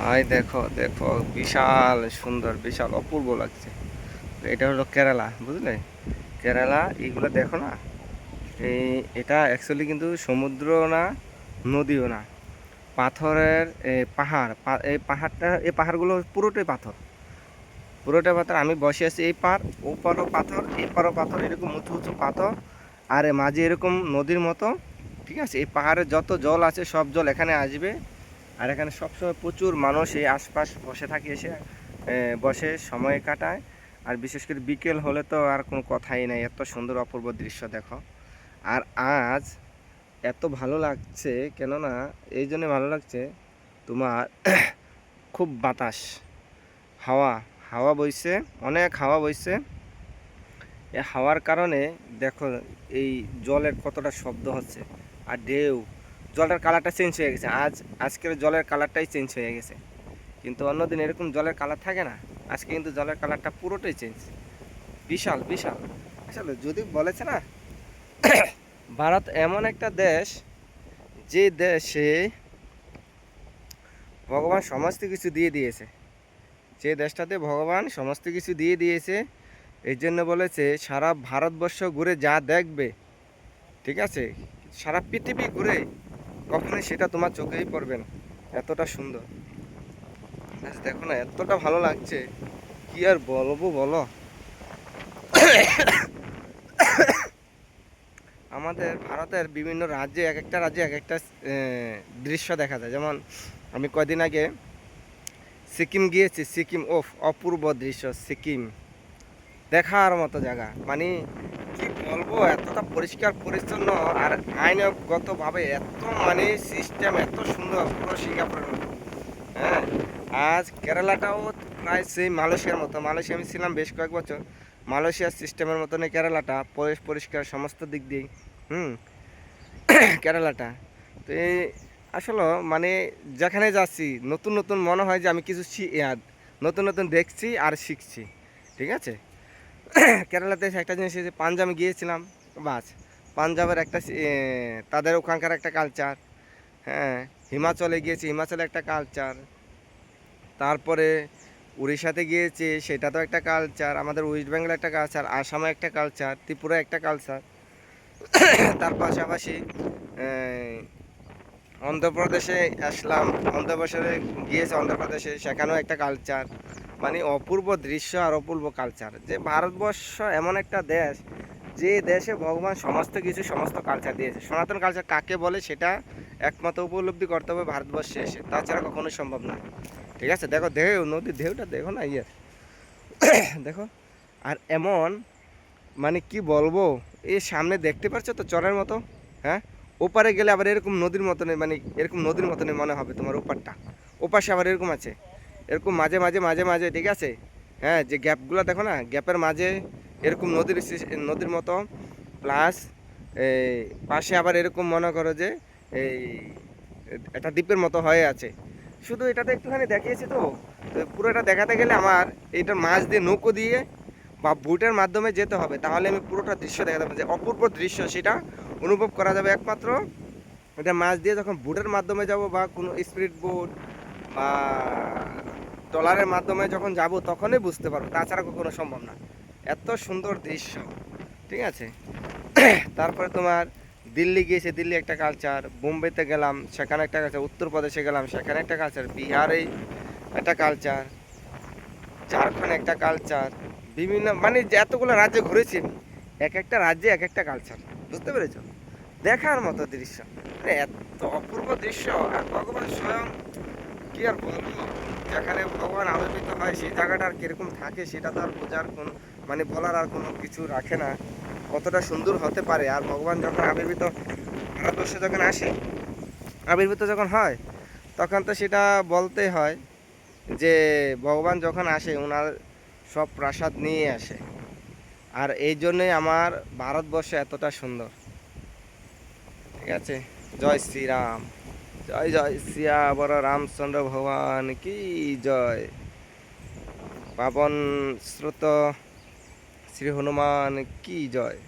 আয় দেখো দেখো, বিশাল সুন্দর, বিশাল অপূর্ব লাগছে। এটা হলো কেরালা, বুঝলে? কেরালা এইগুলো দেখো না। এই এটা অ্যাকচুয়ালি কিন্তু সমুদ্র না, নদীও না, পাথরের পাহাড়। এই পাহাড়টা, এই পাহাড়গুলো পুরোটাই পাথর, পুরোটাই পাথর। আমি বসে আছি এই পার, ও পারও পাথর, এই পারও পাথর, এরকম উঁচু উঁচু পাথর। আর মাঝে এরকম নদীর মতো। ঠিক আছে, এই পাহাড়ে যত জল আছে সব জল এখানে আসবে। আর এখানে সবসময় প্রচুর মানুষ এই আশপাশ বসে থাকে, এসে বসে সময় কাটায়। আর বিশেষ করে বিকেল হলে তো আর কোনো কথাই নাই, এত সুন্দর অপূর্ব দৃশ্য দেখো। আর আজ এত ভালো লাগছে কেননা, এই জন্য ভালো লাগছে তোমার খুব বাতাস, হাওয়া, হাওয়া বইছে, অনেক হাওয়া বইছে। এই হাওয়ার কারণে দেখো এই জলের কতটা শব্দ হচ্ছে। আর ঢেউ, জলের কালারটা চেঞ্জ হয়ে গেছে। আজকের জলের কালারটাই চেঞ্জ হয়ে গেছে, কিন্তু অন্যদিন এরকম জলের কালার থাকে না। আজকে কিন্তু জলের কালারটা পুরোটাই চেঞ্জ। বিশাল বিশাল। আসলে যদি বলেছে না, ভারত এমন একটা দেশ, যে দেশে ভগবান সমস্ত কিছু দিয়ে দিয়েছে, যে দেশটাতে ভগবান সমস্ত কিছু দিয়ে দিয়েছে। এই জন্য বলেছে সারা ভারতবর্ষ ঘুরে যা দেখবে, ঠিক আছে, সারা পৃথিবী ঘুরে কখনোই সেটা তোমার চোখেই পড়বে না, এতটা সুন্দর। আজ দেখো না, এতটা ভালো লাগছে, কি আর বলবো বলো। আমাদের ভারতের বিভিন্ন রাজ্যে, এক একটা রাজ্যে এক একটা দৃশ্য দেখা যায়। যেমন আমি কয়দিন আগে সিকিম গিয়েছি। সিকিম, ওফ, অপূর্ব দৃশ্য। সিকিম দেখার মতো জায়গা, মানে কি বলবো, এতটা পরিষ্কার পরিচ্ছন্ন। আর আইনগতভাবে এত, মানে সিস্টেম এত সুন্দর, পুরো সিঙ্গাপুরের মতো। হ্যাঁ, আজ কেরালাটাও প্রায় সেই মালয়েশিয়ার মতো। মালয়েশিয়া আমি ছিলাম বেশ কয়েক বছর। মালয়েশিয়ার সিস্টেমের মতনই কেরালাটা, পরিষ্কার সমস্ত দিক দিয়ে। হুম। কেরালাটা তো এই আসলে, মানে যেখানে যাচ্ছি নতুন নতুন মনে হয় যে আমি কিছু নতুন নতুন দেখছি আর শিখছি। ঠিক আছে। কেরালাতে একটা জিনিস, যে পাঞ্জাবে গিয়েছিলাম, বাস পাঞ্জাবের একটা তাদের ওখানকার একটা কালচার। হ্যাঁ, হিমাচলে গিয়েছি, হিমাচলে একটা কালচার। তারপরে উড়িষ্যাতে গিয়েছি, সেটা তো একটা কালচার। আমাদের ওয়েস্ট বেঙ্গলে একটা কালচার, আসামে একটা কালচার, ত্রিপুরা একটা কালচার। তার পাশাপাশি অন্ধ্রপ্রদেশে আসলাম, অন্ধ্রপ্রদেশে গিয়েছে, অন্ধ্রপ্রদেশে সেখানেও একটা কালচার। মানে অপূর্ব দৃশ্য আর অপূর্ব কালচার। যে ভারতবর্ষ এমন একটা দেশ, যে দেশে ভগবান সমস্ত কিছু, সমস্ত কালচার দিয়েছে। সনাতন কালচার কাকে বলে সেটা একমাত্র উপলব্ধি করতে হবে ভারতবর্ষে এসে, তাছাড়া কখনোই সম্ভব না। ঠিক আছে, দেখো ঢেউ, নদীর ঢেউটা দেখো না, দেখো। আর এমন, মানে কি বলবো, এই সামনে দেখতে পাচ্ছ তো চরের মতো। হ্যাঁ, ওপারে গেলে আবার এরকম নদীর মতনই, মানে এরকম নদীর মতনই মনে হবে তোমার ওপারটা। ওপাশে আবার এরকম আছে, এরকম মাঝে মাঝে মাঝে মাঝে, ঠিক আছে। হ্যাঁ, যে গ্যাপগুলো দেখো না, গ্যাপের মাঝে এরকম নদীর মতো। প্লাস এই পাশে আবার এরকম মনে করো যে এই একটা দ্বীপের মতো হয়ে আছে। শুধু এটাতে একটুখানি দেখিয়েছি তো। তো পুরোটা দেখাতে গেলে আমার এইটার মাছ দিয়ে, নৌকো দিয়ে বা বুটের মাধ্যমে যেতে হবে, তাহলে আমি পুরোটা দৃশ্য দেখাতে পারবো। যে অপূর্ব দৃশ্য, সেটা অনুভব করা যাবে একমাত্র এটা মাছ দিয়ে যখন বুটের মাধ্যমে যাব, বা কোনো স্পিড বোট বা ট্রলারের মাধ্যমে যখন যাব, তখনই বুঝতে পারবো, তাছাড়া কখনো সম্ভব না। এত সুন্দর দৃশ্য। ঠিক আছে। তারপরে তোমার দিল্লি গিয়েছে, দিল্লি একটা কালচার। বোম্বেতে গেলাম, সেখানে একটা কালচার। উত্তরপ্রদেশে গেলাম, সেখানে একটা কালচার। বিহারে একটা কালচার, ঝাড়খণ্ড একটা কালচার। বিভিন্ন, মানে যে এতগুলো রাজ্যে ঘুরেছি আমি, এক একটা রাজ্যে এক একটা কালচার। বুঝতে পেরেছ? দেখার মতো দৃশ্য, মানে এত অপূর্ব দৃশ্য। আর ভগবান স্বয়ং, কি আর বলবো, যেখানে ভগবান আবির্ভূত হয় সেই জায়গাটা আর কিরকম থাকে, সেটা তো আর বোঝার কোন, মানে বলার আর কোনো কিছু রাখে না, কতটা সুন্দর হতে পারে। আর ভগবান যখন আবির্ভূত ভারতবর্ষে যখন আসে, আবির্ভূত যখন হয়, তখন তো সেটা বলতেই হয় যে ভগবান যখন আসে, ওনার সব প্রাসাদ নিয়ে আসে। আর এই জন্যই আমার ভারতবর্ষ এতটা সুন্দর। ঠিক আছে। জয় শ্রীরাম, জয় জয় শ্রিয়া বড় রামচন্দ্র ভগবান কি জয়। পাবন স্রোত শ্রী হনুমান কি জয়।